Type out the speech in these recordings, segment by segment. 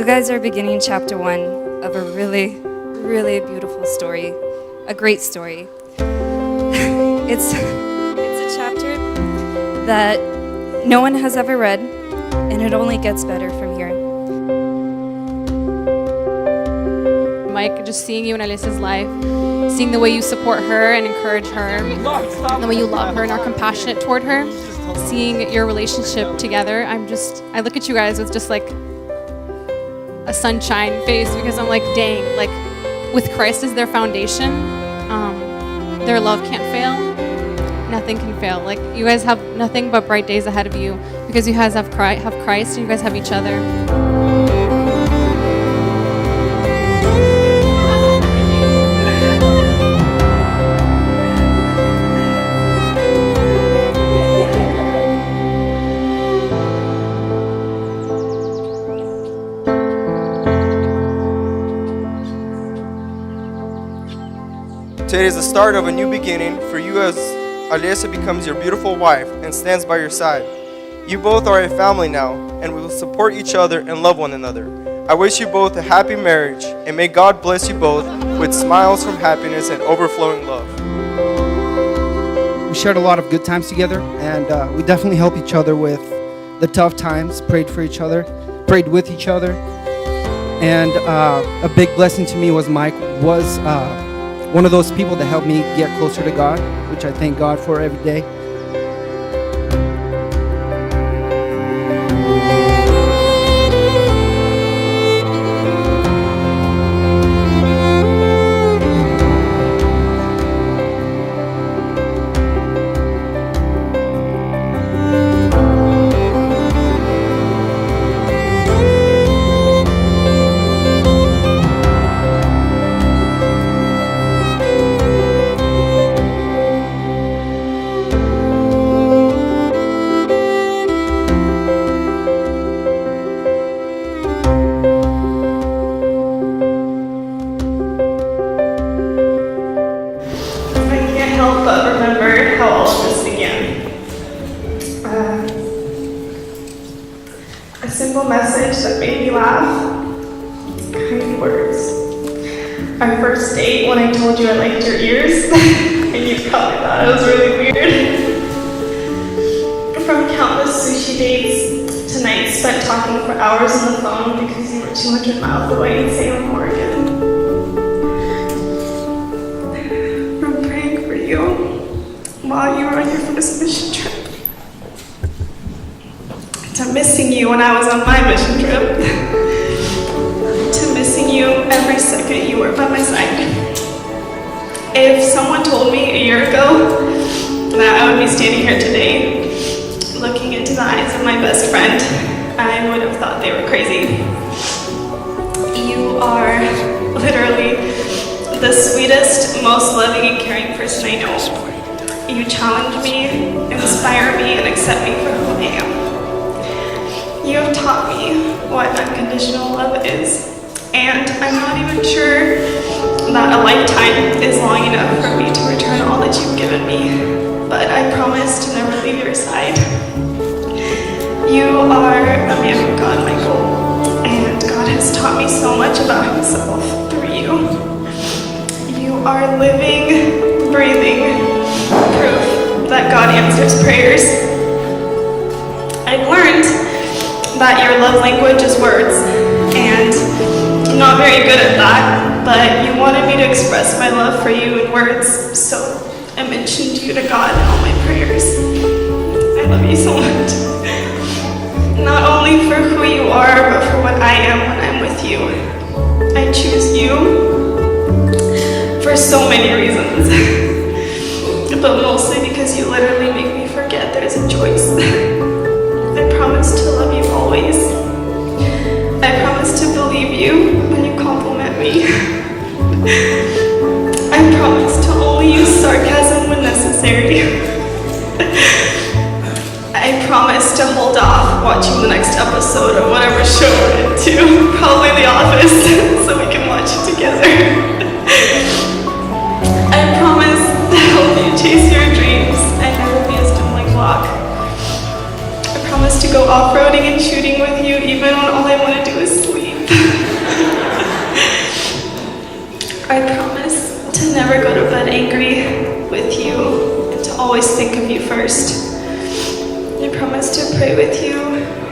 You guys are beginning chapter 1 of a really, really beautiful story, a great story. It's a chapter that no one has ever read, and it only gets better from here. Mike, just seeing you in Olesya's life, seeing the way you support her and encourage her, and the way you love her and are compassionate toward her, seeing your relationship together, I look at you guys with just like a sunshine face, because I'm like, dang, like with Christ as their foundation, their love can't fail. Nothing can fail. Like, you guys have nothing but bright days ahead of you because you guys have Christ and you guys have each other. Today is the start of a new beginning for you as Olesya becomes your beautiful wife and stands by your side. You both are a family now, and we will support each other and love one another. I wish you both a happy marriage, and may God bless you both with smiles from happiness and overflowing love. We shared a lot of good times together, and we definitely helped each other with the tough times, prayed for each other, prayed with each other. And a big blessing to me was Mike was one of those people that helped me get closer to God, which I thank God for every day. But remember how all of this began. A simple message that made me laugh, kind words. Our first date, when I told you I liked your ears, and you probably thought it was really weird. From countless sushi dates to nights spent talking for hours on the phone because you were 200 miles away in Salem, Oregon. While you were on your first mission trip, to missing you when I was on my mission trip, to missing you every second you were by my side. If someone told me a year ago that I would be standing here today, looking into the eyes of my best friend, I would have thought they were crazy. You are literally the sweetest, most loving and caring person I know. You challenge me, inspire me, and accept me for who I am. You have taught me what unconditional love is, and I'm not even sure that a lifetime is long enough for me to return all that you've given me, but I promise to never leave your side. You are a man of God, Michael, and God has taught me so much about himself through you. You are living, breathing proof that God answers prayers. I've learned that your love language is words, and I'm not very good at that, but you wanted me to express my love for you in words, so I mentioned you to God in all my prayers. I love you so much. Not only for who you are, but for what I am when I'm with you. I choose you for so many reasons. But mostly because you literally make me forget there's a choice. I promise to love you always. I promise to believe you when you compliment me. I promise to only use sarcasm when necessary. I promise to hold off watching the next episode of whatever show we're into, probably The Office, so we can watch it together. I promise to help you chase your dreams and never be a stumbling block. I promise to go off-roading and shooting with you even when all I want to do is sleep. never go to bed angry with you and to always think of you first. I promise to pray with you,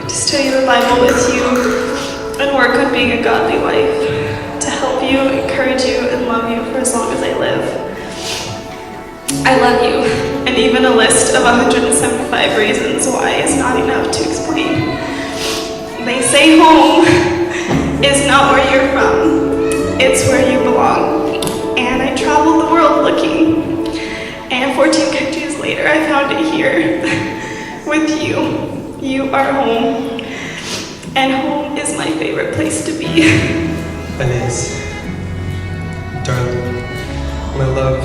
to study the Bible with you, and work on being a godly wife, to help you, encourage you, and love you for as long as I live. I love you, and even a list of 175 reasons why is not enough to explain. They say home is not where you're from, it's where you belong. And I traveled the world looking, and 14 countries later I found it here with you. You are home, and home is my favorite place to be. Inez, darling, my love,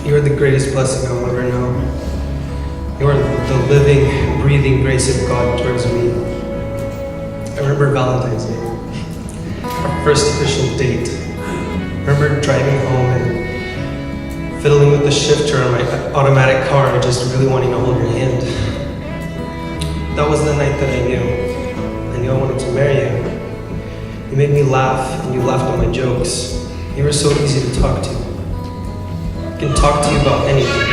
you are the greatest blessing I'll ever know. You are the living, breathing grace of God towards me. I remember Valentine's Day, our first official date. I remember driving home and fiddling with the shifter on my automatic car and just really wanting to hold your hand. That was the night that I knew I wanted to marry you. You made me laugh, and you laughed at my jokes. You were so easy to talk to. I can talk to you about anything.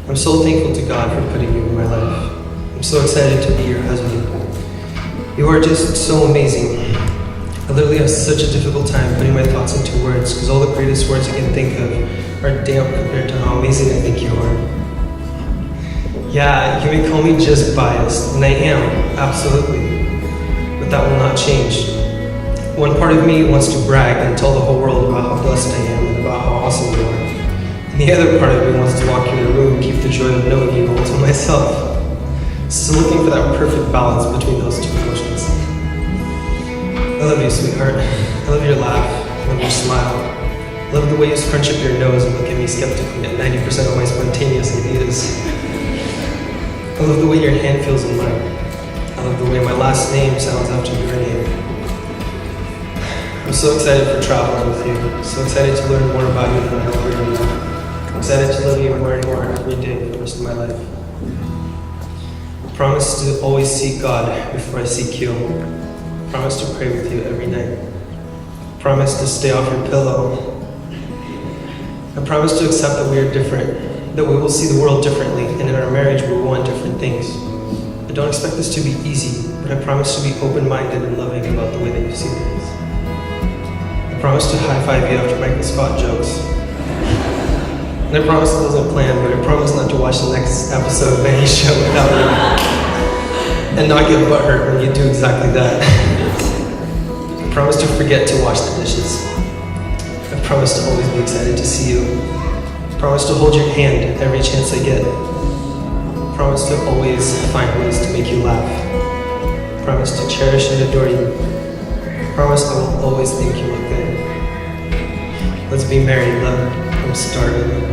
I'm so thankful to God for putting you in my life. I'm so excited to be your husband. You are just so amazing. I literally have such a difficult time putting my thoughts into words because all the greatest words I can think of are damp compared to how amazing I think you are. Yeah, you may call me just biased, and I am, absolutely. But that will not change. One part of me wants to brag and tell the whole world about how blessed I am and about how awesome you are. And the other part of me wants to walk you in the room and keep the joy of knowing you all to myself. So I'm looking for that perfect balance between those two emotions. I love you, sweetheart. I love your laugh. I love your smile. I love the way you scrunch up your nose and look at me skeptically at 90% of my spontaneous ideas. I love the way your hand feels in mine. I love the way my last name sounds after your name. I'm so excited for traveling with you. So excited to learn more about you than I already know. I'm excited to love you more and more every day for the rest of my life. I promise to always seek God before I seek you. I promise to pray with you every night. I promise to stay off your pillow. I promise to accept that we are different, that we will see the world differently, and in our marriage we will want different things. I don't expect this to be easy, but I promise to be open-minded and loving about the way that you see things. I promise to high-five you after Michael Scott jokes. And I promise it wasn't planned, but I promise not to watch the next episode of any show without you. And not get butthurt when you do exactly that. I promise to forget to wash the dishes. I promise to always be excited to see you. I promise to hold your hand every chance I get. I promise to always find ways to make you laugh. I promise to cherish and adore you. I promise I will always think you look good. Let's be married, love. I'm starving.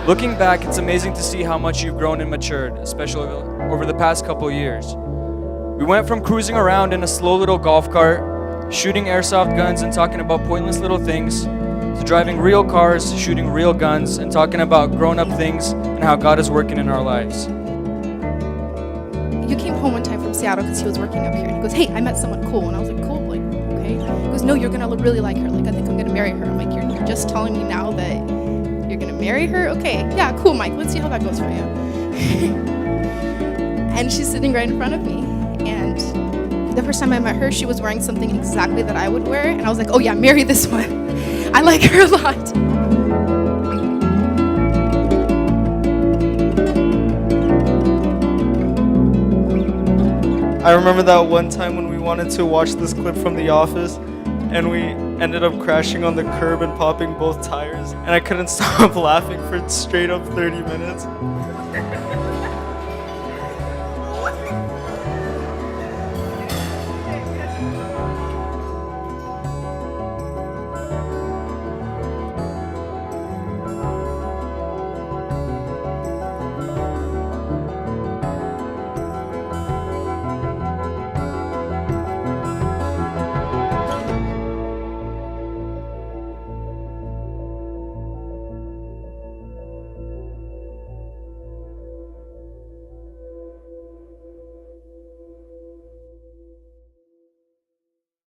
Looking back, it's amazing to see how much you've grown and matured, especially over the past couple years. We went from cruising around in a slow little golf cart, shooting airsoft guns and talking about pointless little things, to driving real cars, shooting real guns, and talking about grown-up things and how God is working in our lives. You came home one time from Seattle because he was working up here, and he goes, "Hey, I met someone cool," and I was like, "Cool, like, okay." He goes, "No, you're gonna really like her. Like, I think I'm gonna marry her." I'm like, "You're just telling me now that you're gonna marry her? Okay, yeah, cool, Mike. Let's see how that goes for you." And she's sitting right in front of me, and the first time I met her, she was wearing something exactly that I would wear, and I was like, "Oh yeah, marry this one." I like her a lot. I remember that one time when we wanted to watch this clip from The Office, and we ended up crashing on the curb and popping both tires, and I couldn't stop laughing for straight up 30 minutes.